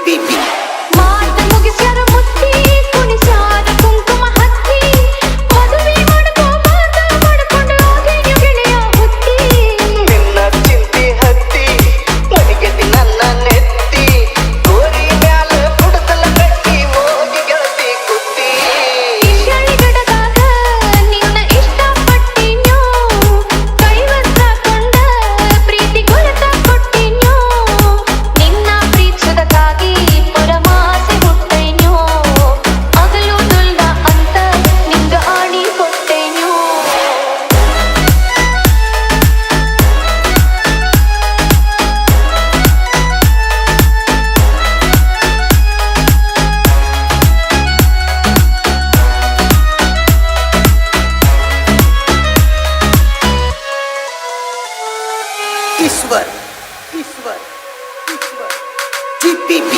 GPB ಮಾತ ಮುಗಿಸ್ಯಾರ ಮುತ್ತಿ ಕುಣಿಸ್ಯಾರ ಕುಂಕುಮ ಹತ್ತಿ ಮದುವೆ ಮಾಡ್ಕೋ ಮಾತ ಮಾಡ್ಕೊಂಡು ಹೋಗಿ ಗೆಳೆಯ ಹುತ್ತಿ ನಿನ್ನ ಚಿಂತಿ ಹತ್ತಿ ಮನಿಗೆತಿ ನನ್ನ ನೆತ್ತಿ ಗೋರಿ ಮ್ಯಾಲ ಕುಡಸಲ ಕಟ್ಟಿ ಹೋಗಿ ಗೆಳತಿ ಕುತ್ತಿ ಇಶಾಳಿ ಗಡದಾಗ ನಿನ್ನ ಇಷ್ಟಪಟ್ಟಿನ್ಯೋ ಕೈವಸ್ತ್ರ ಕೊಂಡ ಪ್ರೀತಿ ಗುರುತ ಕೊಟ್ಟಿನ್ಯೋ ನಿನ್ನ ಪ್ರೀತಿಸದಕ್ಕಾಗಿ ಪರಮಾಸೆ ಹುಟ್ಟೈನ್ಯೋ ಆಗಲು ದುಲ್ದ ಅಂತ ನಿಂಗ ಆಣಿ ಕೊಟ್ಟೈನ್ಯೋ ईश्वर GPB